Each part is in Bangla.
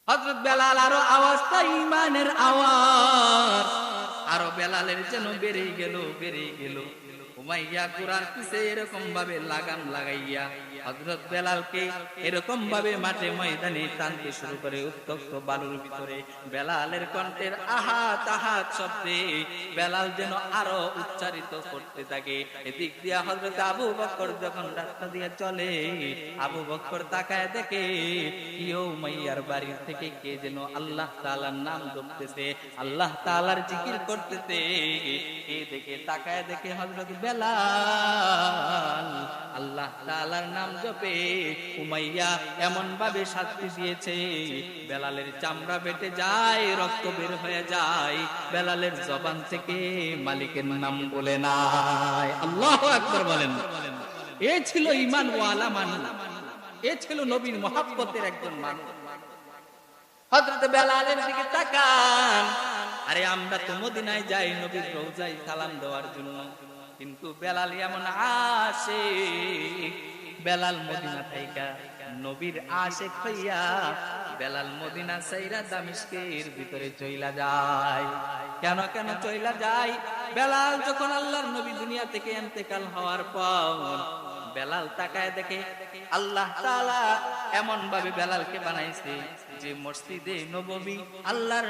হযরত বেলাল আরো আওয়াজটা ঈমানের আওয়াজ আরো বেলালের যেন বেড়ে গেল। উমাইয়া কুরার পিছে এরকম ভাবে লাগাম লাগাইয়া হযরত বেলালকে এরকম ভাবে মাঠে ময়দানে টানতে শুরু করে উত্তপ্ত বালুর ভিতরে। বেলালের কণ্ঠের আহাত আহাত শব্দে বেলাল যেন আরো উচ্চারিত করতে থাকে। এদিক দিয়া হযরত আবু বকর যখন রাস্তা দিয়ে চলে, আবু বকর তাকায় দেখে উমাইয়ার বাড়ি থেকে কে যেন আল্লাহ তাআলার নাম জপতেছে, আল্লাহ তাআলার জিকির করতেছে। কে দেখে তাকায় দেখে হযরত বেলাল আল্লাহ তাআলার নাম জপে। উমাইয়া এমন ভাবে শাস্তি দিয়েছে, বেলালের চামড়া বেটে যায়, রক্ত বের হয়ে যায়, বেলালের জবান থেকে মালিকের নাম বলে নাই। আল্লাহু আকবার বলেন। এ ছিল ঈমান ওয়ালা মানুষ, এ ছিল নবীর মহব্বতের একজন মানুষ। হযরত বেলালের দিকে তাকান। আরে আমরা তো মদিনায় যাই নবীর রওজায় সালাম দেওয়ার জন্য, কিন্তু বেলাল এমন আশিক, বেলাল মদিনা থাইকা নবীর আশিক হইয়া বেলাল মদিনা ছাইরা দামেস্কের ভিতরে চইলা যায়। কেন চইলা যায়? বেলাল যখন আল্লাহর নবী দুনিয়া থেকে ইন্তেকাল হওয়ার পর বেলাল তাকায় দেখে আল্লাহ তাআলা এমন ভাবে বেলালকে বানাইছে যে মসজিদে নববী আল্লাহর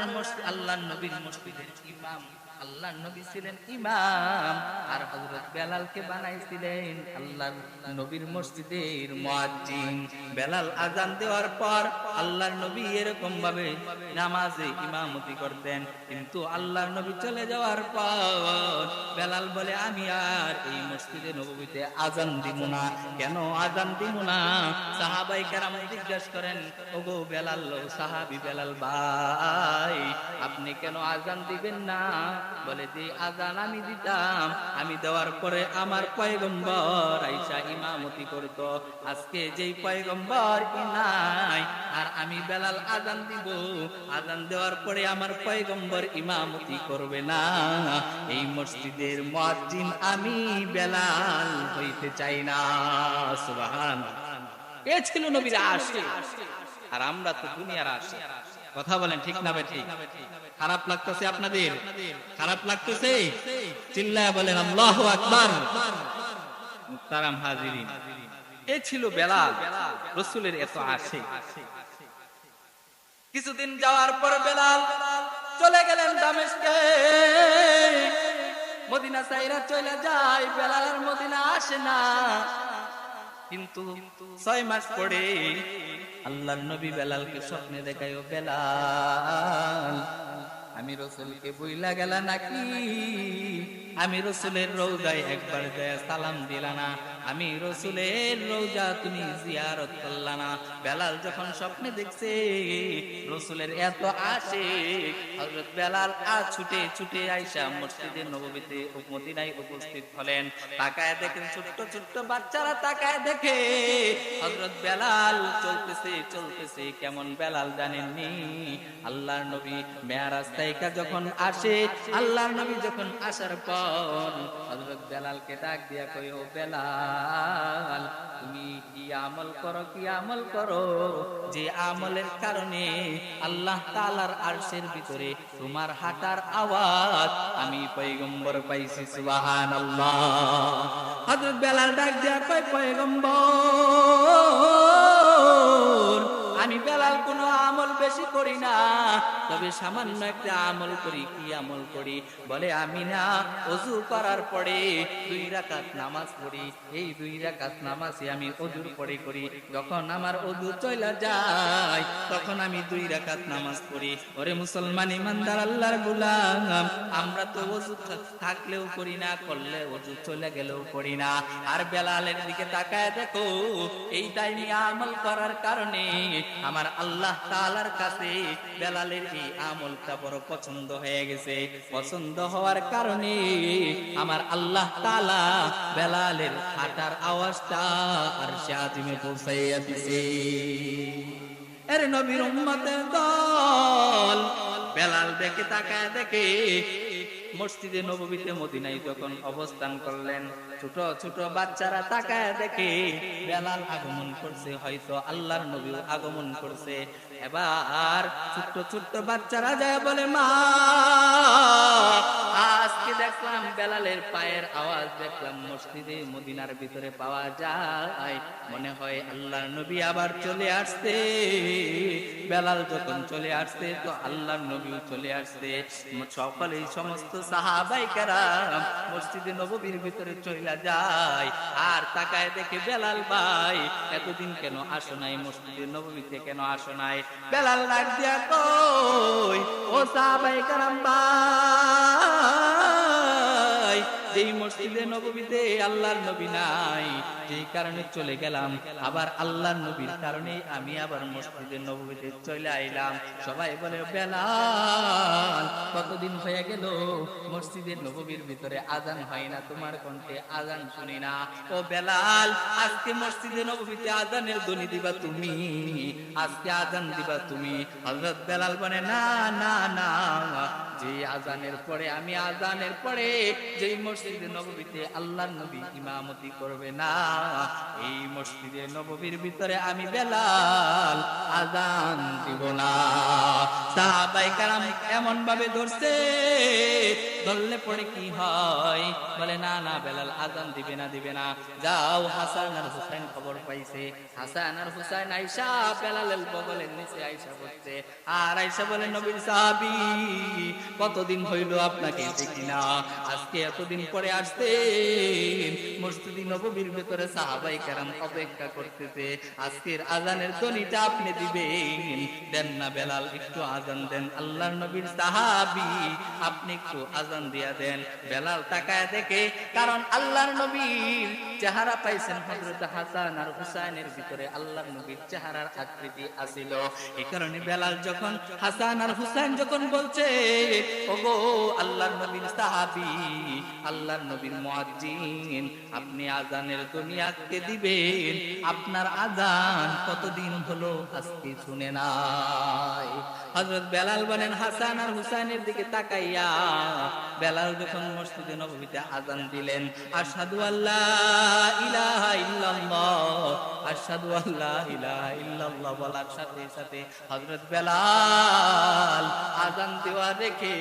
নবীর মসজিদের ইমাম, আল্লাহর নবী ছিলেন ইমাম, আর হযরত বেলালকে বানাইছিলেন আল্লাহর নবীর মসজিদের মুয়াজ্জিন। বেলাল আযান দেওয়ার পর আল্লাহর নবী এরকম ভাবে নামাজে ইমামতি করতেন, কিন্তু আল্লাহর নবী চলে যাওয়ার পর বেলাল বলে আমি আর এই মসজিদে নববীতে আযান দিব না। কেন আযান দিব না? সাহাবায়ে কেরাম জিজ্ঞাসা করেন, ওগো বেলাল, সাহাবী বেলাল ভাই, আপনি কেন আযান দিবেন না? বলে যে আযান আমি দিতাম, আমি দেওয়ার পরে আমার পয়গম্বর আয়েশা ইমামতি করত। আজকে যেই পয়গম্বর নাই, আর আমি বেলাল আযান দিব, আযান দেওয়ার পরে আমার পয়গম্বর ইমামতি করবে না, এই মসজিদের মুয়াজ্জিন আমি বেলাল হইতে চাই না। সুবহানাল্লাহ। এ ছিল নবীর আশিক, আর আমরা তো দুনিয়ার আশিক। কথা বলেন ঠিক না বেঠিক? খারাপ লাগতেছে আপনাদের? খারাপ লাগতেছে? চিল্লায়া বলেন আল্লাহু আকবার। মুহতারাম হাজিরিন, এ ছিল বেলাল, রাসূলের এত আশিক। কিছুদিন যাওয়ার পর বেলাল চলে গেলেন দামেস্কে। মদিনা ছাইরা চলে যায়, বেলাল আর মদিনা আসে না। কিন্তু 6 মাস পরে আল্লাহর নবী বেলালকে স্বপ্নে দেখায়, ও বেলাল, আমি রাসূলকে ভুইলা গেলা নাকি? আমি রাসূলের রওজায় একবার যায় সালাম দিলা না, আমি রাসূলের রওজা তুমি জিয়ারত করলা না। বেলাল যখন স্বপ্নে দেখছে রাসূলের এত আশিক, হযরত বেলাল ছুটে ছুটে আয়েশা মসজিদে নববীতে মদিনায় উপস্থিত হলেন। তাকায় দেখেন ছোট্ট ছোট্ট বাচ্চারা তাকায় দেখে হযরত বেলাল চলতেছে। কেমন বেলাল জানেননি? আল্লাহর নবী মেরাজ থেকে যখন আসে, আল্লাহর নবী যখন আসার পর হযরত বেলালকে ডাক দিয়া কই, ও বেলাল, তুমি কি আমল করো যে আমলের কারণে আল্লাহ তাআলার আরশের ভিতরে তোমার হাঁটার আওয়াজ আমি পয়গম্বর পাইছি। সুবহানাল্লাহ। হযরত বেলাল ডাক দিয়া কই, পয়গম্বর, আমি বেলাল কোনো আমল বেশি করি না, তবে সামান্য একটা আমল করি। কি আমল করি? বলে আমি না ওযু করার পরে 2 রাকাত নামাজ পড়ি। এই 2 রাকাত নামাজই আমি ওযুর পরে করি। যখন আমার ওযু চলে যায় তখন আমি 2 রাকাত নামাজ পড়ি। ওরে মুসলমান ইমানদার আল্লাহর গোলাম, আমরা তো ওযু থাকলেও করি না, করলে ওযু চলে গেলেও করি না। আর বেলালের দিকে তাকায় দেখো, এই দাইমি আমল করার কারণে আমার আল্লাহ তাআলার কাছে বেলালের এই আমলটা বড় পছন্দ হয়ে গেছে। পছন্দ হওয়ার কারণে আমার আল্লাহ তাআলা বেলালের হাঁটার আওয়াজটা আরশে আজিমে পৌঁছাইয়া দিয়েছে। এর নবীর উম্মতের দল বেলাল দেখে তাকায় দেখে মসজিদে নববীতে মদিনায় যখন অবস্থান করলেন, ছোট ছোট বাচ্চারা তাকায় দেখে বেলাল আগমন করছে, হয়তো আল্লাহর নবীও আগমন করছে। এবার ছোট্ট ছোট্ট বাচ্চারা যায় বলে, মা আজকে দেখলাম বেলালের পায়ের আওয়াজ দেখলাম মসজিদে মদিনার ভিতরে পাওয়া যায়, মনে হয় আল্লাহর নবী আবার চলে আসছে। বেলাল যখন চলে আসছে তো আল্লাহর নবীও চলে আসছে। সকলেই সমস্ত সাহাবায়ে কেরাম মসজিদে নববীর ভিতরে চলে যায়, আর তাকায় দেখে বেলাল ভাই এতদিন কেন আসো নাই, মসজিদে নববীতে কেন আসো নাই? বেলাল ডাক দিয়া কই, ও সাহাবায়ে কেরাম ভাই, যেই মসজিদে নববীতে আল্লাহর নবী নাই, যেই কারণে চলে গেলাম, আবার আল্লাহর নবীর কারণে আমি আবার মসজিদে নববীতে চলে আইলাম। সবাই বলে, বেলাল কতদিন হয়ে গেল মসজিদে নববীর ভিতরে আজান হয় না, তোমার কণ্ঠে আজান শুনি না। ও বেলাল, আজকে মসজিদে নববীতে আজানের ধ্বনি দিবা তুমি, আজকে আজান দিবা তুমি। হযরত বেলাল বলে, না না না, যে আজানের পরে আমি আজানের পরে যেই মসজিদে নববীতে আল্লাহর নবী ইমামতি করবে না, এই মসজিদে নববীর ভিতরে আমি বেলাল আজান দিব না। সাহাবায়ে কেরাম এমন ভাবে ধরছে, ধরলে পরে কি হয়? বলে, না না, বেলাল আজান দিবে না, দিবে না। যাও, হাসান আর হুসাইন খবর পাইছে, হাসান আর হুসাইন আয়েশা বেলালের বগলের নিচে আয়েশা বলছে, আর আয়েশা বলে, নবীর সাহাবী কতদিন হইল আপনাকে দেখি না, আজকে এতদিন পরে আসতেন মসজিদে নববীর ভিতরে, সাহাবায়ে কেরাম অপেক্ষা করতেছে, আজকের আজানের ধ্বনিটা আপনি দিবেন, দেন না বেলাল, একটু আজান দেন, আল্লাহর নবীর সাহাবী আপনি একটু আজান দিয়া দেন। বেলাল তাকায় দেখে, কারণ আল্লাহর নবীর চেহারা পাইছেন হযরত হাসান আর হুসাইনের ভিতরে আল্লাহর নবীর চেহারার আকৃতি আছিল, এই কারণে বেলাল যখন হাসান আর হুসাইন যখন বলছে, ওগো আল্লাহর নবীর সাহাবী, আল্লাহর নবীর মুয়াজ্জিন, আপনি আজানের দুনিয়াকে দিবেন, আপনার আজান কতদিন হলো আজকে শুনে নাই। হযরত বেলাল বলেন, হাসান আর হুসাইনের দিকে তাকাইয়া বেলাল যখন মসজিদে নববীতে আজান দিলেন, আশহাদু আল্লা ইলাহা ইল্লাল্লাহ, আশহাদু আল্লা ইলাহা ইল্লাল্লাহ বলার সাথে সাথে হযরত বেলাল আজান দেওয়া রেখে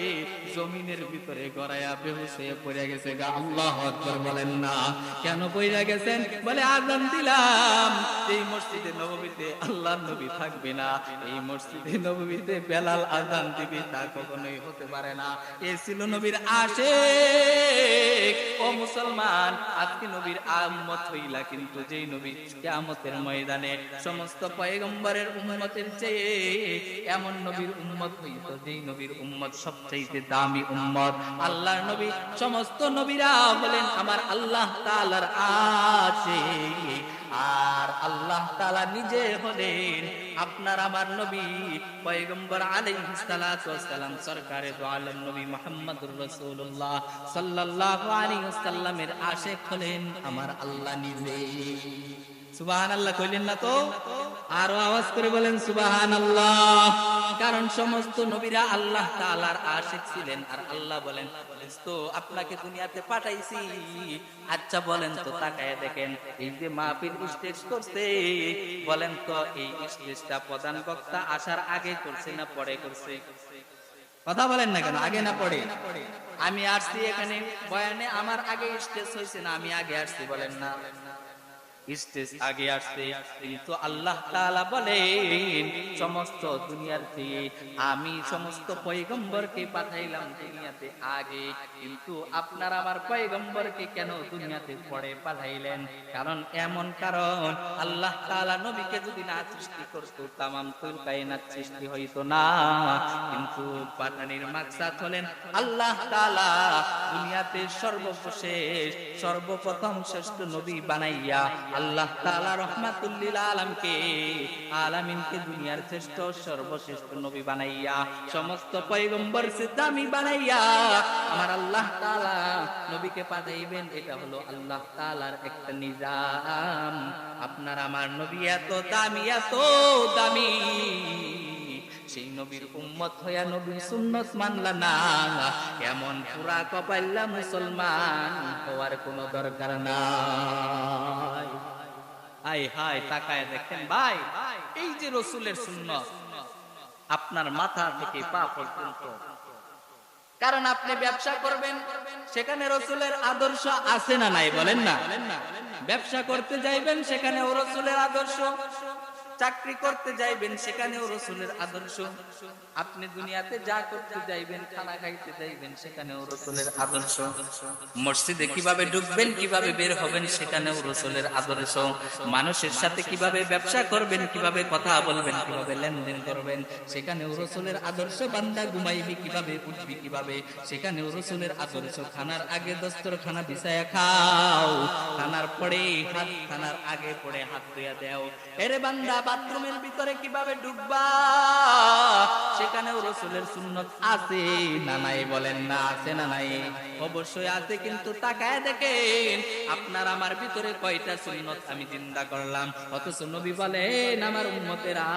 জমিনের ভিতরে গড়াইয়া বেহুশ হয়ে পড়ে গেছে। আল্লাহু আকবার বলেন না। কেন পড়ে গেছেন? বলে, আজান দিলাম এই মসজিদে নববীতে আল্লাহর নবী থাকবে না, এই মসজিদে নববীতে বেলাল আজান দিবে, তা কখনোই হতে পারে না। এ ছিল নবীর আশিক। ও মুসলমান, আজকে নবীর উম্মত হইলা, কিন্তু যেই নবী কিয়ামতের ময়দানে সমস্ত পয়গম্বরের উম্মতের চেয়ে এমন নবীর উম্মত হইত, যেই নবীর উম্মত সবচেয়ে দামি উম্মত। আল্লাহর নবী, সমস্ত নবীরা বলেন আমার আল্লাহ তাআলার আশিক, আর আল্লাহ তাআলা নিজে হলেন আপনার আমার নবী পয়গম্বর আলাইহিস সালাতু ওয়াস সালাম, সরকারে দো আলম নবী মুহাম্মদুর রাসূলুল্লাহ সাল্লাল্লাহু আলাইহি ওয়াসাল্লামের আশিক হলেন আমার আল্লাহ নিজে। সুবহানাল্লাহ কইলেন না তো? আরো আওয়াজ করে বলেন সুবহানাল্লাহ। কারণ সমস্ত নবীরা আল্লাহ তাআলার আশিক ছিলেন, আর আল্লাহ বলেন, তো আপনাকে দুনিয়াতে পাঠাইছি। আচ্ছা বলেন তো, তাকায় দেখেন, এই যে মাহফিল স্টেজ করছে, বলেন তো এই স্টেজটা প্রধান বক্তা আসার আগে করছে না পরে করছে? কথা বলেন না কেন, আগে না পরে? আমি আসছি এখানে বয়ানে, আমার আগে স্টেজ হয়েছে না আমি আগে আসছি? বলেন না, স্টেজ আগে আসছে। কিন্তু আল্লাহ তাআলা বলেন সমস্ত দুনিয়ার থেকে আমি সমস্ত পয়গম্বরকে পাঠাইলাম দুনিয়াতে আগে, কিন্তু আপনার আমার পয়গম্বরকে কেন দুনিয়াতে পরে পাঠাইলেন? কারণ এমন কারণ, আল্লাহ তাআলা নবীকে যদি না সৃষ্টি করতো তামাম কুল কায়নাত সৃষ্টি হইতো না। কিন্তু পাঠানির মাকসাদ হলেন আল্লাহ তাআলা দুনিয়াতে সর্বশেষ সর্বপ্রথম শ্রেষ্ঠ নবী বানাইয়া আল্লাহ তাআলা রহমাতুল লিল আলামিনকে দুনিয়ার শ্রেষ্ঠ সর্বশ্রেষ্ঠ নবী বানাইয়া সমস্ত পয়গম্বর সে দামি বানাইয়া আমার আল্লাহ তাআলা নবীকে পাঠাইবেন। এটা হলো আল্লাহ তাআলার একটা নিজাম। আপনার আমার নবী এত দামি, এত দামি, সেই নবীর উম্মত হইয়া নবীর সুন্নত মানলা না, এমন পুরা কপাইল্লা মুসলমান হওয়ার কোনো দরকার নাই। আয় হায়, তাকায় দেখেন ভাই, এই যে রসুলের সুন্নত আপনার মাথা থেকে পা পর্যন্ত। কারণ আপনি ব্যবসা করবেন, সেখানে রসুলের আদর্শ আছে না নাই বলেন না? ব্যবসা করতে যাইবেন, সেখানেও রসুলের আদর্শ। চাকরি করতে যাইবেন, সেখানেও রসুলের আদর্শ। আপনি দুনিয়াতে যা করতে যাইবেন, খানা খাইতে যাইবেন, সেখানেও রসুলের আদর্শ। মসজিদে কিভাবে ঢুকবেন, কিভাবে বের হবেন, সেখানেও রসুলের আদর্শ। মানুষের সাথে কিভাবে ব্যবসা করবেন, কিভাবে কথা বলবেন, কিভাবে লেনদেন করবেন, সেখানেও রসুলের আদর্শ। বান্দা ঘুমাইবি কিভাবে, উঠবি কিভাবে, সেখানেও রসুলের আদর্শ। খানার আগে দস্তরখানা বিছায়া খাও, খানার পরে হাত, খানার আগে পড়ে হাত ধুইয়া দেও। এরে বান্দা, বাথরুমের ভিতরে কিভাবে ঢুকবা, সেখানেও রসুলের সুন্নত আছে না নাই বলেন না? আছে না নাই? অবশ্যই আছে। কিন্তু তাকায় দেখেন আপনার আমার ভিতরে কয়টা সুন্নত আমি জিন্দা করলাম। অথচ নবী বলেন, আমার উম্মতেরা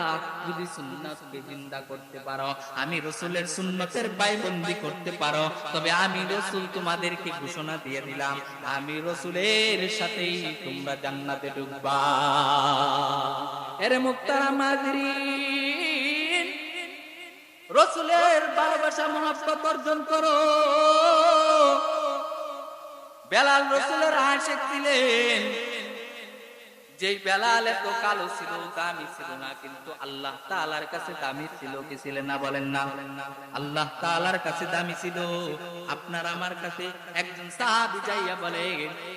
যদি সুন্নতকে জিন্দা করতে পারো, আমি রসুলের সুন্নতের পায়বন্দি করতে পারো, তবে আমি রসুল তোমাদেরকে ঘোষণা দিয়ে দিলাম, আমি রসুলের সাথেই তোমরা জান্নাতে ঢুকবা। এরে মুক্তারাম হাজিরিন, রসুলের ভালোবাসা মহব্বত অর্জন করো। বেলাল রসুলের আশিক ছিলেন। যেই বেলাল এত কালো ছিল, দামি ছিল না, কিন্তু আল্লাহ তাআলার কাছে দামি ছিল কি ছিলেন না বলেন না? আল্লাহ তাআলার কাছে দামি ছিল। আপনার আমার কাছে একজন সাহাবী যাইয়া বলে,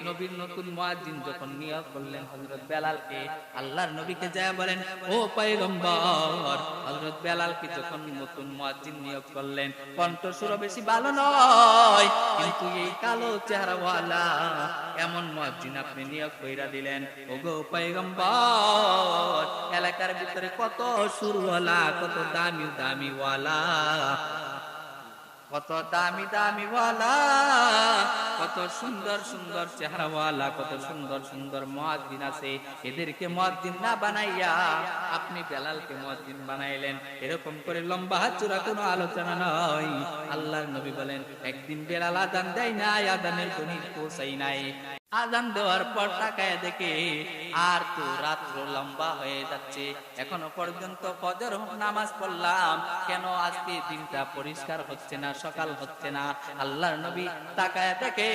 নবীর নতুন মুয়াজ্জিন যখন নিয়োগ করলেন হযরত বেলালকে, আল্লাহর নবীকে যাইয়া বলেন, ও পয়গম্বর, হযরত বেলালকে যখন নতুন মুয়াজ্জিন নিয়োগ করলেন, কণ্ঠস্বর বেশি ভালো নয়, কিন্তু এই কালো চেহারাওয়ালা এমন মুয়াজ্জিন আপনি নিয়োগ কইরা দিলেন। ওগো পয়গম্বর, এলাকার ভিতরে কত সুরওয়ালা, কত দামি দামি ওয়ালা, কত দামি দামি ওয়ালা, কত সুন্দর সুন্দর চেহারাওয়ালা, কত সুন্দর সুন্দর মুয়াজ্জিন আছে। এদেরকে মুয়াজ্জিন না বানাইয়া আপনি বেলালকে মুয়াজ্জিন বানাইলেন। এরকম করে লম্বা চূড়া কোনো আলোচনা নয়। আল্লাহর নবী বলেন, একদিন বেলাল আযান দেয় নাই, আযানের ধ্বনি পৌঁছাই নাই। আযান দেওয়ার পর তাকায় দেখে আর তো রাত্র লম্বা হয়ে যাচ্ছে, এখনো পর্যন্ত ফজর নামাজ পড়লাম, কেন আজকে দিনটা পরিষ্কার হচ্ছে না, সকাল হচ্ছে না? আল্লাহর নবী তাকায় দেখে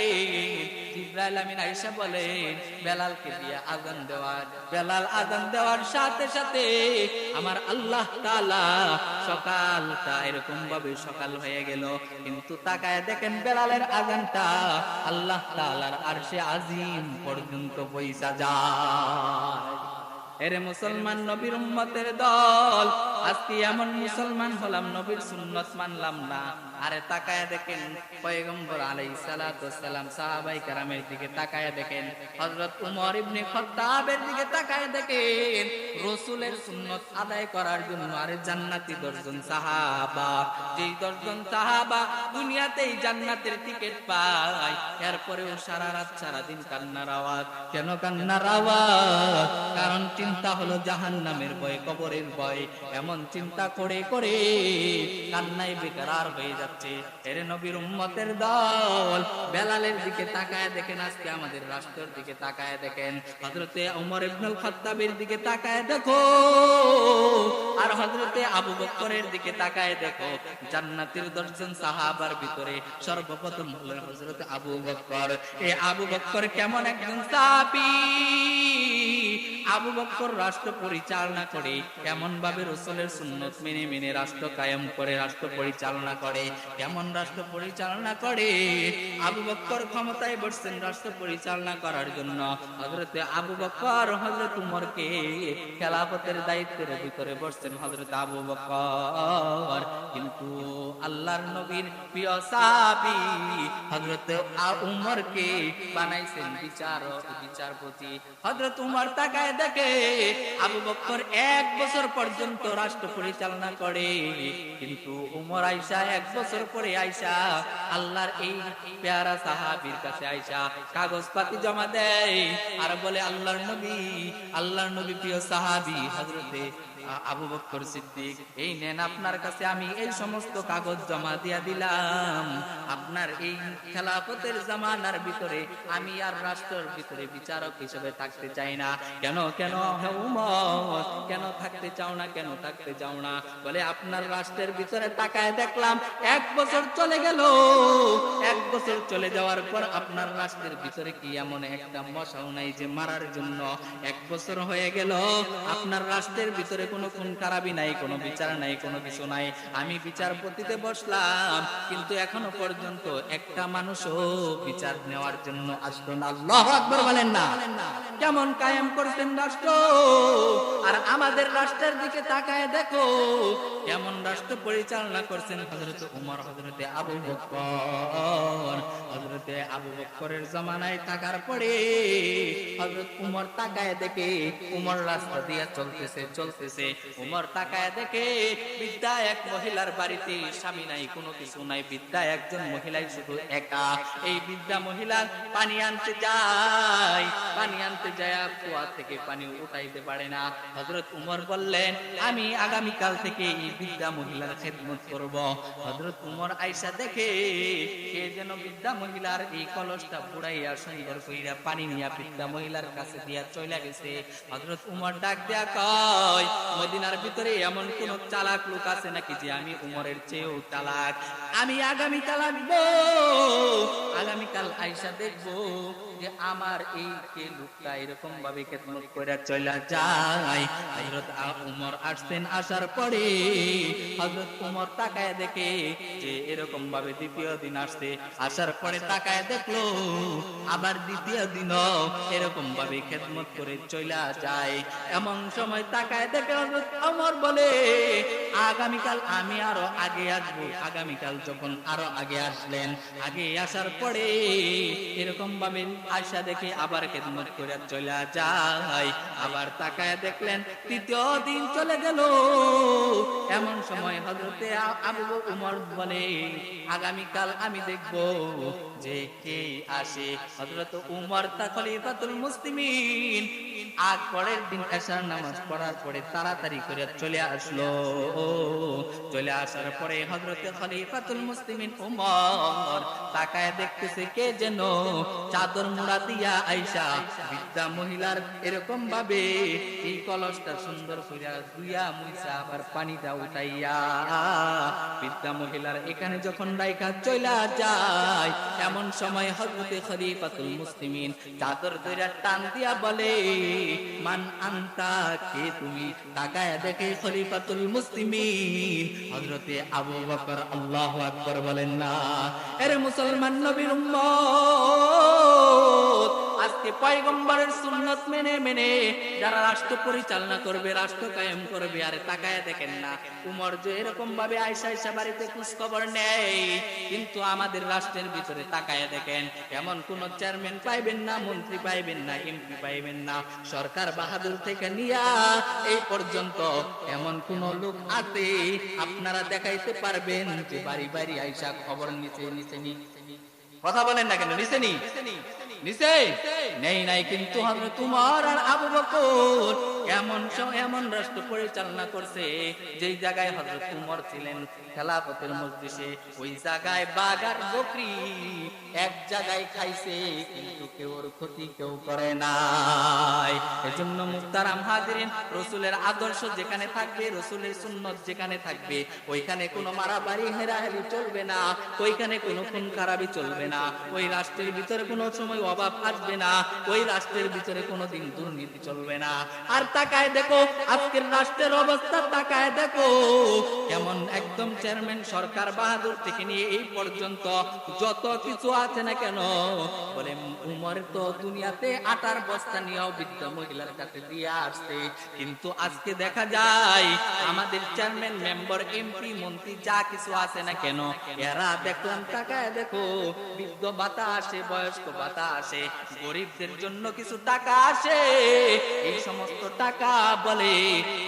জিবরাইল আমিন আয়েশা বলেন, বেলালকে দিয়ে আযান দেওয়ার, বেলাল আযান দেওয়ার সাথে সাথে আমার আল্লাহ তাআলা সকালটা এরকম ভাবে সকাল হয়ে গেল। কিন্তু তাকায় দেখেন বেলালের আযানটা আল্লাহ তাআলার আরশে আজিম পর্যন্ত পৌঁছা যায়। এরে মুসলমান, নবীর উম্মতের দল, আজকে এমন মুসলমান হলাম, নবীর সুন্নত মানলাম না। আরে তাকায় দেখেন পয়গম্বর আলাইহিস সালাতু ওয়াস সালাম সাহাবায়ে কেরামের দিকে তাকায় দেখেন, হযরত উমর ইবনে খাত্তাবের দিকে তাকায় দেখেন, রাসূলের সুন্নত আদায় করার জন্য আরে জান্নাতি 10 জন সাহাবা, যেই 10 জন সাহাবা দুনিয়াতেই জান্নাতের টিকিট পায়, এরপরেও সারা রাত সারা দিন কান্নার আওয়াজ। কেন কান্নার আওয়াজ? কারণ চিন্তা হলো জাহান্নামের ভয়, কবরের ভয়। এমন চিন্তা করে করে কান্নায় বেকরার হয়ে যাচ্ছে। এরে নবীর উম্মতের দল, বেলালের দিকে তাকায় দেখেন, আজকে আমাদের রাষ্ট্রের দিকে তাকায় দেখেন, হযরতে ওমর ইবনুল খাত্তাবের দিকে তাকায় দেখো, আর হযরতে আবু বকরের দিকে তাকায় দেখো। জান্নাতের 10 জন সাহাবার ভিতরে সর্বপ্রথম হলেন হযরতে আবু বকর। এই আবু বকর কেমন একজন সাহাবী! আবু বকর রাষ্ট্র পরিচালনা করে, কেমন ভাবে রাসূলের সুন্নত মেনে মেনে রাষ্ট্র কায়েম করে, রাষ্ট্র পরিচালনা করে, কেমন রাষ্ট্র পরিচালনা করে। আবু বকর ক্ষমতায় বসছেন রাষ্ট্র পরিচালনা করার জন্য। হযরতে আবু বকর হযরত উমরকে খেলাফতের দায়িত্বের ভিতরে বসছেন হযরত আবু বকর, কিন্তু আল্লাহর নবীর প্রিয় সাহাবী হযরতে উমরকে বানাইছেন বিচারপতি। হযরত উমর তাকায় দেখে আবু বকর 1 বছর পর্যন্ত রাষ্ট্র পরিচালনা করে, কিন্তু উমর আয়েশা 1 বছর পরে আয়েশা আল্লাহর এই প্যারা সাহাবীর কাছে আয়েশা কাগজপাতি জমা দেয় আর বলে, আল্লাহর নবী প্রিয় সাহাবী হযরতে আবু বকর সিদ্দিক, এই নেন আপনার কাছে আমি এই সমস্ত কাগজ জমা দিয়া দিলাম। আপনার এই খেলাফতের জামানার ভিতরে আমি আর রাষ্ট্রের ভিতরে বিচারক হিসেবে থাকতে চাই না। কেন কেন হে উমর, কেন থাকতে চাও না, কেন থাকতে চাও না? বলে আপনার রাষ্ট্রের ভিতরে তাকায় দেখলাম 1 বছর চলে গেল। 1 বছর চলে যাওয়ার পর আপনার রাষ্ট্রের ভিতরে কি এমন একটা মশাও নাই যে মারার জন্য? 1 বছর হয়ে গেল, আপনার রাষ্ট্রের ভিতরে কোনো খুন খারাপি নাই, কোনো বিচার নাই, কোনো কিছু নাই। আমি বিচারপতিতে বসলাম, কিন্তু এখনো পর্যন্ত একটা মানুষও বিচার নেওয়ার জন্য আসলো না। আল্লাহু আকবার বলেন না? কেমন কায়েম করছেন রাষ্ট্র। আর আমাদের রাষ্ট্রের দিকে তাকায় দেখো কেমন রাষ্ট্র পরিচালনা করছেন হযরত উমর, হযরতে আবু বকর। হযরতে আবু বকরের জামানায় থাকার পরে হযরত উমর তাকায় দেখে উমর রাস্তা দিয়ে চলতেছে। উমর তাকায় দেখে বৃদ্ধা এক মহিলার বাড়িতে স্বামী নাই, কোনো কিছু নাই, বৃদ্ধা একজন মহিলাই শুধু একা। এই বৃদ্ধা মহিলা পানি আনতে যায়, কুয়া থেকে পানি উঠাইতে পারে না। হযরত উমর বললেন আমি আগামীকাল থেকে এই বৃদ্ধা মহিলার খেদমত করব। হযরত উমর আয়েশা দেখে কে যেন বৃদ্ধা মহিলার এই কলসটা পুড়াইয়া সুন্দর কইরা পানি নিয়া বৃদ্ধা মহিলার কাছে দিয়া চলে গেছে। হযরত উমর ডাক দেয়া কয় মদিনার ভিতরে এমন কোন চালাক লোক আছে নাকি যে আমি উমরের চেয়েও চালাক? আমি আগামীকাল আসবো, আগামীকাল আয়েশা দেখবো যে আমার এই কে লোকটা এরকম ভাবে খেদমত করে চলে যায়। হযরত উমর আসছেন, আসার পরে হযরত উমর তাকায় দেখে যে এরকম ভাবে দ্বিতীয় দিন আসছে, আসার পরে তাকায় দেখলো আবার দ্বিতীয় দিনও এরকম ভাবে খেদমত করে চলে যায়। এমন সময় তাকায় দেখে হযরত উমর বলে আগামীকাল আমি আরো আগে আসবো। আগামীকাল যখন আরো আগে আসলেন, আগে আসার পরে এরকম ভাবে আয়সা দেখে আবার খেদমত করে চলে যায়। আবার তাকায় দেখলেন তৃতীয় দিন চলে গেল। এমন সময় হযরতে আবু উমর বলে আগামীকাল আমি দেখব যে কে আসে। হযরত উমর তা খলিফাতুল মুসলিমিন আগ পরের দিন এশার নামাজ পড়ার পরে তাড়াতাড়ি করে চলে আসলো। চলে আসার পরে হযরতে খলিফাতুল মুসলিমিন উমর তাকায় দেখতেছে কে যেন চাদর মুড়া দিয়া আয়েশা বৃদ্ধা মহিলার এরকম ভাবে এই কলসটা সুন্দর করে ধুইয়া মুইসা আবার পানিটা উঠাইয়া বৃদ্ধা মহিলার এখানে যখন রাইখা চলে যায়, এমন সময় হযরতে খলিফাতুল মুসলিমিন চাদর ধরে টান দিয়া বলে মান আনতা, কে তুমি? তাকায় দেখে খলিফাতুল মুসলিমিন হযরতে আবু বকর। আল্লাহু আকবার বলেন না? আরে মুসলমান নবীর উম্মত, আজকে পয়গম্বরের সুন্নাত মেনে মেনে যারা রাষ্ট্র পরিচালনা করবে, রাষ্ট্র কায়েম করবে, আরে তাকায় দেখেন না উমর যে এরকম ভাবে আয়েশা বাড়িতে খোঁজ খবর নেই, কিন্তু আমাদের রাষ্ট্রের ভিতরে তাকায় দেখেন এমন কোন চেয়ারম্যান পাইবেন না, মন্ত্রী পাইবেন না, এমপি পাইবেন না, সরকার বাহাদুর থেকে নিয়া এই পর্যন্ত এমন কোন লোক আছে আপনারা দেখাইতে পারবেন যে বাড়ি বাড়ি আয়েশা খবর নিচে কথা বলেন না কেন? নিচে নেই নাই। কিন্তু হযরত উমর আর আবু বকর এমন রাষ্ট্র পরিচালনা করছে যেই জায়গায় হযরত উমর ছিলেন খেলাফতের মজলিসে, ওই জায়গায় বাঘ আর বকরি এক জায়গায় খাইছে, কিন্তু কেউর ক্ষতি কেউ করে নাই। এজন্য মুহতারাম হাজিরিন, রাসূলের আদর্শ যেখানে থাকবে, রাসূলের সুন্নাত যেখানে থাকবে, ওইখানে কোনো মারামারি হেরাহেরি চলবে না, ওইখানে কোনো খুন খারাপি চলবে না, ওই রাষ্ট্রের ভিতরে কোনো সময় অভাব আসবে না, ওই রাষ্ট্রের ভিতরে কোনোদিন দুর্নীতি চলবে না। আর তাকায় দেখো আজকের রাষ্ট্রের অবস্থা, তাকায় দেখো কেমন একদম চেয়ারম্যান সরকার বাহাদুর থেকে নিয়ে এই পর্যন্ত যত কিছু আছে না কেন, বলে উমর তো দুনিয়াতে আটার বস্তা নিয়েও বৃদ্ধ মহিলার কাছে দিয়ে আসছে, কিন্তু আজকে দেখা যায় আমাদের চেয়ারম্যান, মেম্বার, এমপি, মন্ত্রী যা কিছু আছে না কেন, এরা দেখলাম তাকায় দেখো বৃদ্ধ ভাতা আসে, বয়স্ক ভাতা আসে, গরিবদের জন্য কিছু টাকা আসে, এই সমস্ত টাকা বলে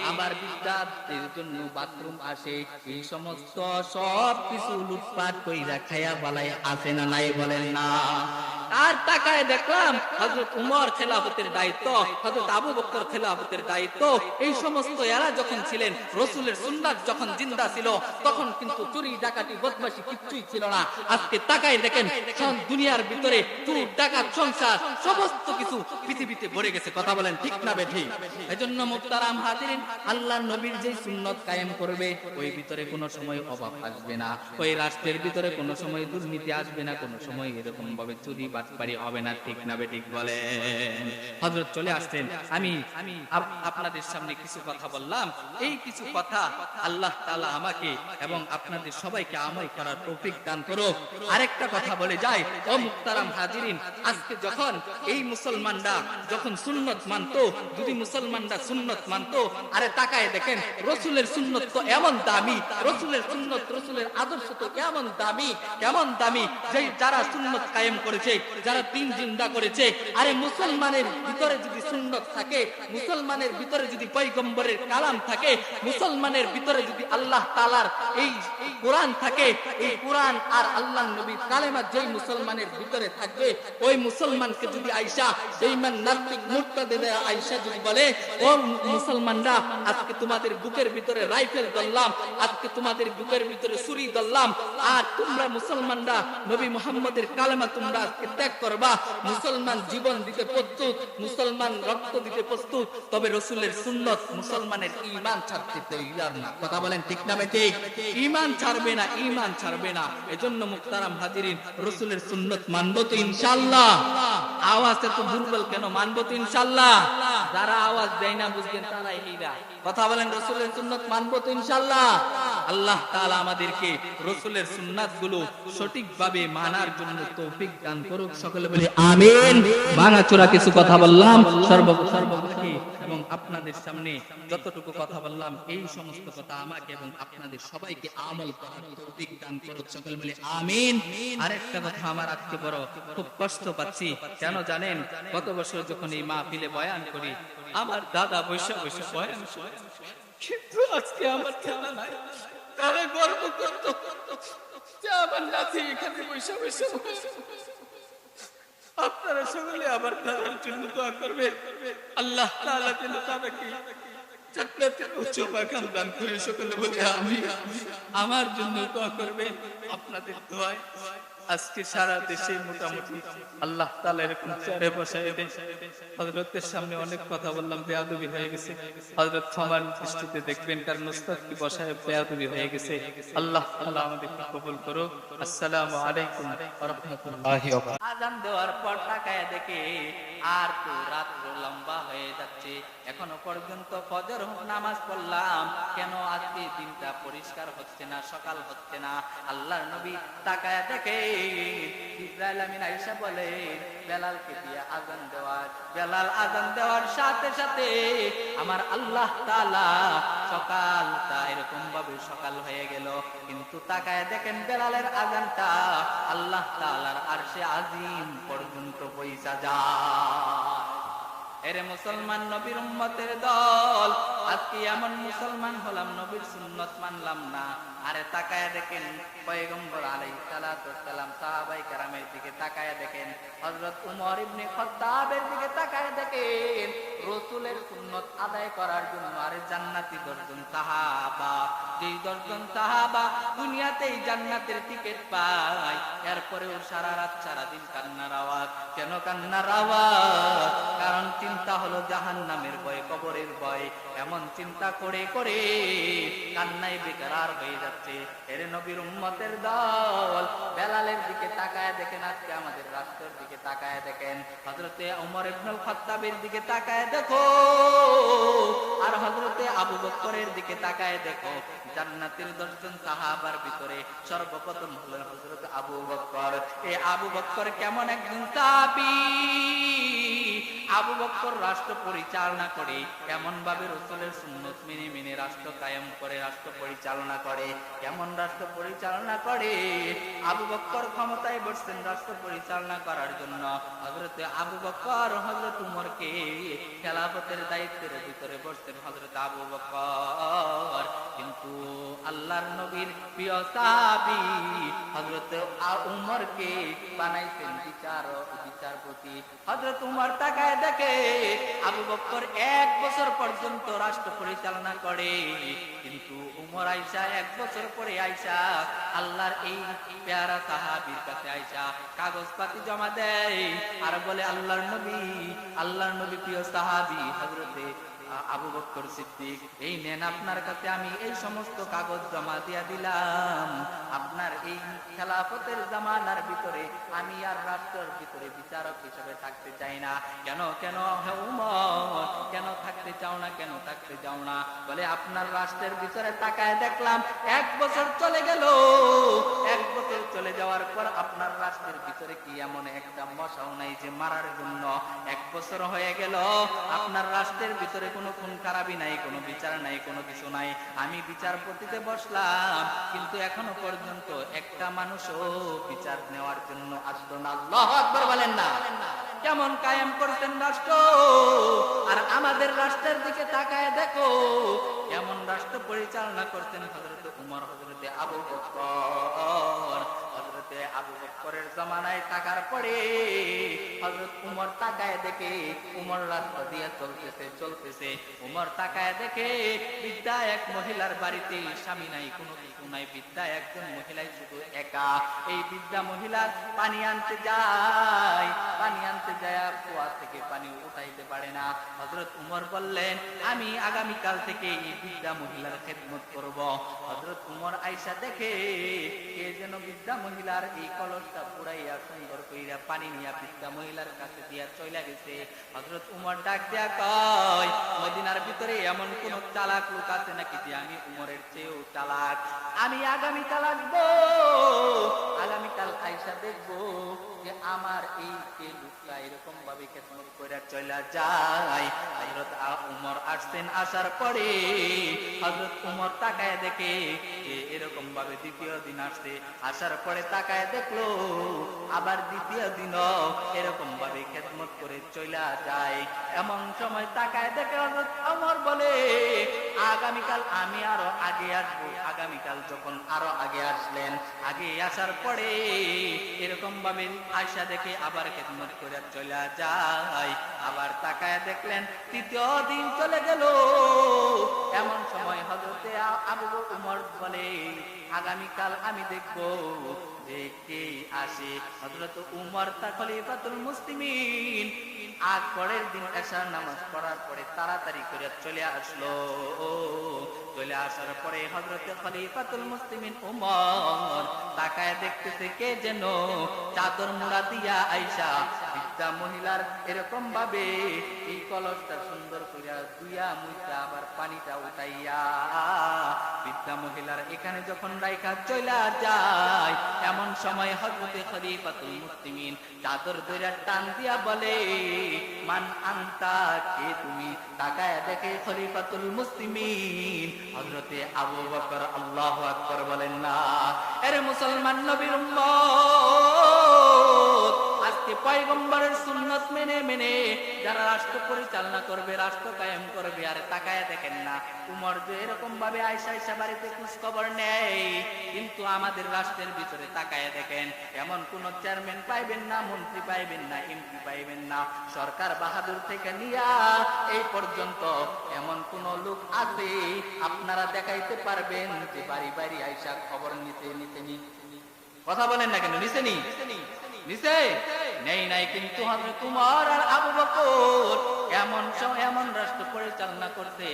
আবার বৃদ্ধাদের জন্য বাথরুম আসে, এই সমস্ত সব কিছু লুটপাট কইরা খায়া বালাই আসে না নাই বলেন না? আর তাকায় দেখলাম হযরত উমর খেলাফতের দায়িত্ব, হযরত আবু বকর খেলাফতের দায়িত্ব, এই সমস্ত এরা যখন ছিলেন, রাসূলের সুন্নাত যখন জিন্দা ছিল, তখন কিন্তু চুরি ডাকাতি বদমাশি কিচ্ছুই ছিল না। আজকে তাকায় দেখেন দুনিয়ার ভিতরে চুরি ডাকাত সংসার সমস্ত কিছু পৃথিবীতে ভরে গেছে। কথা বলেন ঠিক না বেঠিক? এজন্য মুহতারাম হাজিরিন, আল্লাহর নবীর যে সুন্নাত কায়েম করবে, ওই ভিতরে কোনো সময় অভাব আসবে না, ওই রাষ্ট্রের ভিতরে কোনো সময় দুর্নীতি আসবে না, কোনো সময় এরকম ভাবে চুরি বাটপারি হবে না। ঠিক না বেঠিক বলেন? হযরত চলে আসছেন, আমি আপনাদের সামনে কিছু কথা বললাম। এই কিছু কথা আল্লাহ তাআলা আমাকে এবং আপনাদের সবাইকে আমল করার তৌফিক দান করুক। আরেকটা কথা বলে যাই, ও মুহতারাম হাজিরিন, আজকে যখন এই মুসলমানরা যখন সুন্নত মানতো, যদি মুসলমানরা সুন্নত মানতো, আরে তাকায় দেখেন রাসূলের সুন্নত তো এমন দামি, রাসূলের সুন্নত, রাসূলের আদর্শ তো এমন দামি, কেমন দামি, যে যারা সুন্নত কায়েম করেছে, যারা দ্বীন জিন্দা করেছে, আরে মুসলমানের ভিতরে যদি সুন্নত থাকে, মুসলমানের ভিতরে যদি পয়গম্বরের কালাম থাকে, মুসলমানের ভিতরে যদি আল্লাহ তাআলার এই কোরআন থাকে, এই কোরআন আর আল্লাহর নবীর কালেমা যেই মুসলমানের ভিতরে থাকবে, ওই মুসলমানকে যদি আয়েশা বেঈমান নাস্তিক মুরতাদিরা আয়েশা যদি বলে, ও মুসলমানরা আজকে তোমাদের বুকের ভিতরে রাইফেল ধরলাম, আজকে তোমাদের বুকের ভিতরে ছুরি ধরলাম, আর তোমরা মুসলমানরা নবী মুহাম্মদের কালেমা তোমরা আজকে ত্যাগ করবা, মুসলমান জীবন দিতে প্রস্তুত, মুসলমান রক্ত দিতে প্রস্তুত, তবে রাসূলের সুন্নাত মুসলমানের ঈমান ছাড়তে তৈয়ার না। কথা বলেন ঠিক না বেঠিক? ঈমান ছাড়বে না, ঈমান ছাড়বে না। এজন্য মুহতারাম হাজিরিন, রাসূলের সুন্নাত মানবো তো ইনশাআল্লাহ। আওয়াজ এত দুর্বল কেন? মানবো তো ইনশাআল্লাহ। যারা আওয়াজ দেয় না বুঝবেন তারাই এইরা। কথা বলেন, রাসূলের সুন্নাত মানবো তো ইনশাআল্লাহ। আল্লাহ তাআলা আমাদেরকে রাসূলের সুন্নাতগুলো সঠিকভাবে মানার জন্য তৌফিক দান করুক। সকলে বলি আমিন। ভাঙাচোরা কিছু কথা বললাম সর্বপ্রথম এবং আপনাদের সামনে যতটুকু কথা বললাম, এই সমস্ত কথা আমাকে এবং আপনাদের সবাইকে আমল করার তৌফিক দান করুক। সকলে বলি আমিন। আরেকটা কথা, আমার আজকে বড় খুব কষ্ট পাচ্ছি, কেন জানেন? গত বছর যখন এই মাহফিলে বয়ান করি, আমার দাদা বৈশা বৈশা বয়ান করে, কিন্তু আজকে আমার খেলা নাই। তারা গর্ব করত যে আমার নাতি এখানে বৈশা বৈশা। আপনারা সকলে আবার তাদের জন্য দোয়া করবেন, আল্লাহ তাআলা যেন তাদেরকে জান্নাতের উচ্চ মাকাম দান করে। সকলে বলে আমিন। আমার জন্য দোয়া করবেন, আপনাদের দোয়ায় আজকে সারা দেশে মোটামুটি আল্লাহ তাআলা এরকম চেয়ারে বসায় দেন। হযরতের সামনে অনেক কথা বললাম, বেয়াদবি হয়ে গেছে। হযরত ক্ষমার দৃষ্টিতে দেখবেন, কারণ উস্তাদ কি বসায় বেয়াদবি হয়ে গেছে। আল্লাহ তাআলা আমাদেরকে কবুল করুক। আসসালামু আলাইকুম ওয়া রাহমাতুল্লাহি ওয়া বারাকাতুহু। আযান দেওয়ার পর তাকায় দেখে আর তো রাত লম্বা হয়ে যাচ্ছে, এখনো পর্যন্ত ফজর নামাজ পড়লাম, কেন আজকে দিনটা পরিষ্কার হচ্ছে না, সকাল হচ্ছে না? আল্লাহর নবী তাকায় দেখে জিবরাইল আমিন আয়েশা বলে বেলালকে দিয়ে আযান দেওয়ার, বেলাল আযান দেওয়ার সাথে সাথে আমার আল্লাহ তাআলা সকালটা এরকম ভাবে সকাল হয়ে গেল। কিন্তু তাকায় দেখেন বেলালের আযানটা আল্লাহ তাআলার আরশে আজিম পর্যন্ত পৌঁছা যায়। এরে মুসলমান, নবীর উম্মতের দল, আজকে এমন মুসলমান হলাম, নবীর সুন্নাত মানলাম না। আরে তাকায় দেখেন পয়গম্বর আলাইহিস সালাতু ওয়াস সালাম সাহাবায়ে কেরামের দিকে তাকায় দেখেন, হযরত উমর ইবনে খাত্তাবের দিকে তাকায় দেখেন, রাসূলের সুন্নাত আদায় করার জন্য আরে জান্নাতি 10 জন সাহাবা, যেই 10 জন সাহাবা দুনিয়াতেই জান্নাতের টিকিট পায়, এরপরেও সারা রাত সারা দিন কান্নার আওয়াজ। কেন কান্নার আওয়াজ? কারণ চিন্তা হলো জাহান্নামের ভয়, কবরের ভয়। এমন চিন্তা করে করে কান্নায় বেকার হয়ে যাচ্ছে। এর নবীর উম্মতের দল, বেলালের দিকে তাকায় দেখেন, আজকে আমাদের রাষ্ট্রের দিকে তাকায় দেখেন, হযরতে ওমর ইবনুল খাত্তাবের দিকে তাকায় দেখো, আর হযরতে আবু বকরের দিকে তাকায় দেখো। জান্নাতের 10 জন সাহাবার ভিতরে সর্বপ্রথম হলেন হযরত আবু বকর। এই আবু বকর কেমন একজন সাহাবী! আবু বকর বকর রাষ্ট্র পরিচালনা করে, কেমন ভাবে রাসূলের সুন্নত মেনে মেনে রাষ্ট্র কায়েম করে, রাষ্ট্র পরিচালনা করে, কেমন রাষ্ট্র পরিচালনা করে। আবু বকর ক্ষমতায় বসছেন রাষ্ট্র পরিচালনা করার জন্য। হযরত আবু বকর হযরত উমরকে খেলাফতের দায়িত্বের ভিতরে বসছেন হযরত আবু বকর। কিন্তু আল্লাহর নবীর প্রিয় সাহাবী হযরত উমরকে বানাইছেন বিচারপতি। হযরত উমর তাকায় দেখে আবু বকর 1 বছর পর্যন্ত রাষ্ট্র পরিচালনা করে, কিন্তু উমর আইসা 1 বছর পরে আইসা আল্লাহর এই প্যারা সাহাবীর কাছে আইসা কাগজপাতি জমা দেয় আর বলে, আল্লাহর নবী প্রিয় সাহাবী হযরতে আবু বকর সিদ্দিক, এই নেন আপনার কাছে আমি এই সমস্ত কাগজ জমা দিয়া দিলাম। আপনার এই খেলাফতের জামানার ভিতরে আমি আর রাষ্ট্রের ভিতরে বিচারক হিসেবে থাকতে চাই না। কেন হে উমর, কেন থাকতে চাও না, কেন থাকতে চাও না? বলে, আপনার রাষ্ট্রের ভিতরে তাকায় দেখলাম 1 বছর চলে গেল। 1 বছর চলে যাওয়ার পর আপনার রাষ্ট্রের ভিতরে কি এমন একটা মশাও নাই যে মারার জন্য? 1 বছর হয়ে গেল, আপনার রাষ্ট্রের ভিতরে কোনো খুন খারাপি নাই, কোনো বিচার নাই, কোনো কিছু নাই। আমি বিচারপতিতে বসলাম, কিন্তু এখনো পর্যন্ত একটা মানুষও বিচার নেওয়ার জন্য আসলো না। আল্লাহু আকবার বলেন না? কেমন কায়েম করতেন রাষ্ট্র। আর আমাদের রাষ্ট্রের দিকে তাকায় দেখো কেমন রাষ্ট্র পরিচালনা করতেন হযরত উমর, হযরতে আবু বকর। হযরতে আবু বকরের জামানায় থাকার পরে হযরত উমর তাকায় দেখে উমর রাস্তা দিয়ে চলতেছে। উমর তাকায় দেখে বৃদ্ধা এক মহিলার বাড়িতে স্বামী নাই, কোনো কিছু নাই, বৃদ্ধা একজন মহিলাই শুধু একা। এই বৃদ্ধা মহিলার পানি আনতে যায় কুয়া থেকে পানি উঠাইতে পারে না। হযরত উমর বললেন, আমি আগামীকাল থেকে এই বৃদ্ধা মহিলার খেদমত করব। হযরত উমর আয়েশা দেখে কে যেন বৃদ্ধা মহিলার এই কলসটা পুরাইয়া সুন্দর কইরা পানি নিয়া বৃদ্ধা মহিলার কাছে দিয়া চলে গেছে। হযরত উমর ডাক দিয়া কয়, মদিনার ভিতরে এমন কোন চালাক লোক আছে নাকি যে আমি উমরের চেয়েও চালাক? আমি আগামীকাল আসবো, আগামীকাল আয়েশা দেখবো যে আমার এই লোকটা এরকম ভাবে খেদমত করে চলে যায়। হযরত উমর আসছেন, আসার পরে হযরত উমর তাকায় দেখে যে এরকম ভাবে দ্বিতীয় দিন আসছে। আসার পরে তাকায় দেখলো আবার দ্বিতীয় দিনও এরকম ভাবে খেদমত করে চলে যায়। এমন সময় তাকায় দেখে হযরত উমর বলে, আগামীকাল আমি আরো আগে আসবো। আগামীকাল যখন আরো আগে আসলেন, আগে আসার পরে এরকম ভাবে আয়েশা দেখে আবার খেদমত করে চলে যায়। আবার তাকায় দেখলেন তৃতীয় দিন চলে গেল। এমন সময় হযরতে আবু উমর বলে, আগামীকাল আমি দেখবো যে কে আসে। হযরত উমর তা খলিফাতুল মুসলিমিন আজ পরের দিন এশার নামাজ পড়ার পরে তাড়াতাড়ি করে চলে আসলো। চলে আসার পরে হযরত খলিফাতুল মুসলিমিন উমর তাকায় দেখতেছে কে যেন চাদর মুড়া দিয়া আয়েশা বৃদ্ধা মহিলার এরকম ভাবে এই কলসটা সুন্দর করিয়া দুইয়া মুইতা আবার পানিটা উঠাইয়া বৃদ্ধা মহিলার এখানে যখন রাইখা চলে যায়, এমন সময় হযরত খলিফাতুল মুসলিমিন চাদর ধরে টান দিয়া বলে, মান আনতা, কে তুমি? তাকায় দেখে খলিফাতুল মুসলিমিন হযরতে আবু বকর। আল্লাহু আকবার বলেন না? আরে মুসলমান নবীর উম্মত, আজকে পয়গম্বরের সুন্নাত মেনে মেনে যারা রাষ্ট্র পরিচালনা করবে, রাষ্ট্র কায়েম করবে, আর তাকায় দেখেন না উমর যে এরকম ভাবে আয়েশা বাড়িতে খোঁজ খবর নেই, কিন্তু আমাদের রাষ্ট্রের ভিতরে তাকায় দেখেন এমন কোন চেয়ারম্যান পাইবেন না, মন্ত্রী পাইবেন না, এমপি পাইবেন না, সরকার বাহাদুর থেকে নিয়া এই পর্যন্ত এমন কোন লোক আছে আপনারা দেখাইতে পারবেন যে বাড়ি বাড়ি আয়েশা খবর নিতে কথা বলেন না কেন? নিচে নেই নাই। কিন্তু হযরত উমর আর আবু বকর এমন রাষ্ট্র পরিচালনা করতে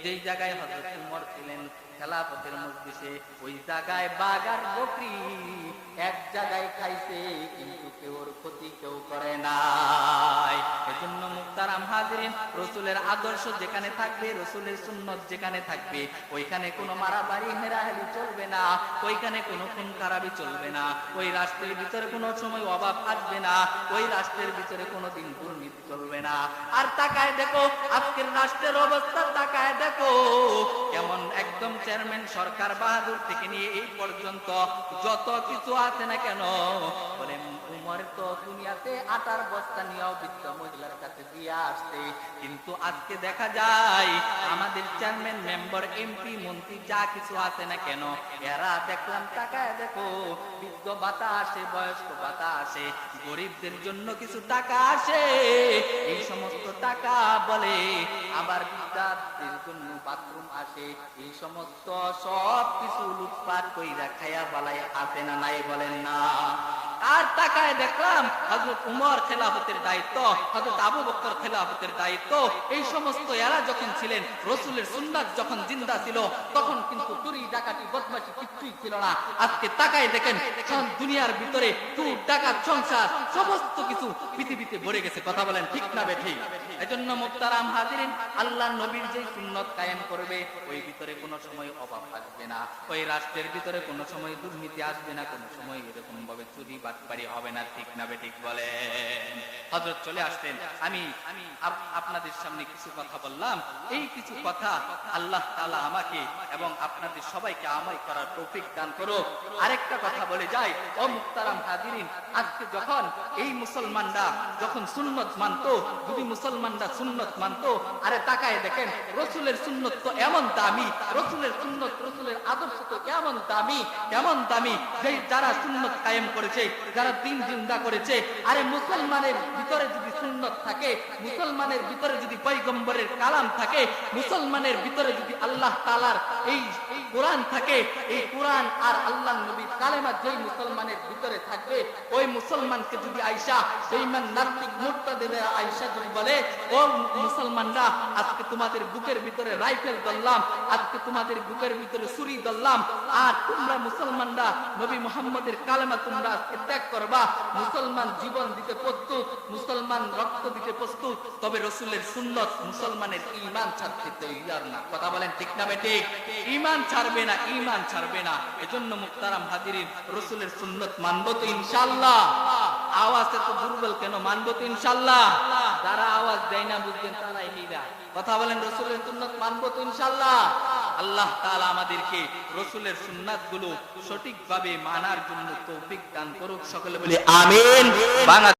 যেই জায়গায় হযরত উমর ছিলেন খেলাফতের মজলিসে ওই জায়গায় বাঘ আর বকরি এক জায়গায় খাইছে, কিন্তু কেউর ক্ষতি কেউ করে নাই। এজন্য মুহতারাম হাজিরিন, রাসূলের আদর্শ যেখানে থাকবে, রাসূলের সুন্নাত যেখানে থাকবে, ওইখানে কোনো মারামারি হেরাহেরি চলবে না, ওইখানে কোনো খুন খারাপি চলবে না, ওই রাষ্ট্রের ভিতরে কোনো সময় অভাব আসবে না, ওই রাষ্ট্রের ভিতরে কোনোদিন দুর্নীতি চলবে না। আর তাকায় দেখো আজকের রাষ্ট্রের অবস্থা, তাকায় দেখো কেমন একদম চেয়ারম্যান সরকার বাহাদুর থেকে নিয়ে এই পর্যন্ত যত কিছু আছে না কেন, বলে উমর তো দুনিয়াতে আটার বস্তা নিয়েও বৃদ্ধ মহিলার কাছে দিয়ে আসছে, কিন্তু আজকে দেখা যায় আমাদের চেয়ারম্যান, মেম্বার, এমপি, মন্ত্রী যা কিছু আছে না কেন, এরা দেখলাম তাকায় দেখো বৃদ্ধ ভাতা আসে, বয়স্ক ভাতা আসে, গরিবদের জন্য কিছু টাকা আসে, এই সমস্ত টাকা বলে আবার বৃদ্ধাদের জন্য বাথরুম আসে, এই সমস্ত সব কিছু লুটপাট কইরা খায়া বালাই আসে না নাই বলেন না? আর তাকায় দেখলাম হযরত উমর খেলাফতের দায়িত্ব, হযরত আবু বকর খেলাফতের দায়িত্ব, এই সমস্ত এরা যখন ছিলেন, রাসূলের সুন্নাত যখন জিন্দা ছিল, তখন কিন্তু চুরি ডাকাতি বদমাশি কিছুই ছিল না। আজকে তাকায় দেখেন দুনিয়ার ভিতরে চুর ডাকাত সংসার সমস্ত কিছু পৃথিবীতে ভরে গেছে। কথা বলেন ঠিক না বেঠিক? এজন্য মুহতারাম হাজিরিন, আল্লাহর নবীর যে সুন্নাত কায়েম করবে, ওই ভিতরে কোনো সময় অভাব আসবে না, ওই রাষ্ট্রের ভিতরে কোনো সময় দুর্নীতি আসবে না, কোনো সময় এরকম ভাবে চুরি বাটপারি হবে না। ঠিক না বেঠিক বলেন? হযরত চলে আসতেন, আমি আপনাদের সামনে কিছু কথা বললাম, এই কিছু কথা আল্লাহ তাআলা আমাকে এবং আপনাদের সবাইকে আমল করার তৌফিক দান করুক। আরেকটা কথা বলে যাই, ও মুহতারাম হাজিরিন, আজকে যখন এই মুসলমানরা যখন সুন্নাত মানতো, যদি মুসলমানরা সুন্নাত মানতো, আরে তাকায় দেখেন রাসূলের সুন্নাত তো এমন দামি, রাসূলের সুন্নাত, রাসূলের আদর্শ তো এমন দামি, এমন দামি, যে যারা সুন্নাত কায়েম করেছে, যারা দিন জিন্দা করেছে, আরে মুসলমানের ভিতরে যদি সুন্নাত থাকে, মুসলমানের ভিতরে যদি পয়গম্বরের কালাম থাকে, মুসলমানের ভিতরে যদি আল্লাহ তাআলার এই কোরআন থাকে, এই কোরআন আর আল্লাহর নবীর কালেমা যেই মুসলমানের ভিতরে থাকবে, ওই মুসলমানকে যদি আয়েশা বেঈমান নাস্তিক মুরতাদিরা আয়েশা যদি বলে, ও মুসলমানরা আজকে তোমাদের বুকের ভিতরে রাইফেল ধরলাম, আজকে তোমাদের বুকের ভিতরে ছুরি ধরলাম, আর তোমরা মুসলমানরা নবী মুহাম্মদের কালেমা তোমরা আজকে ত্যাগ করবা, মুসলমান জীবন দিতে প্রস্তুত, মুসলমান রক্ত দিতে প্রস্তুত, তবে রাসূলের সুন্নাত মুসলমানের ঈমান ছাড়তে তৈয়ার না। কথা বলেন ঠিক না বেঠিক? ঈমান ছাড়বে না, ঈমান ছাড়বে না। এজন্য মুহতারাম হাজিরিন, রাসূলের সুন্নাত মানবো তো ইনশাআল্লাহ। আওয়াজে তো দুর্বল কেন? মানবো তো ইনশাআল্লাহ। যারা আওয়াজ দেয় না বুঝবেন তারাই হীরা। কথা বলেন রাসূলের সুন্নাত মানবো তো ইনশাআল্লাহ। আল্লাহ তাআলা আমাদেরকে রাসূলের সুন্নাতগুলো সঠিকভাবে মানার জন্য তৌফিক দান করুক। সকলে বলি আমিন।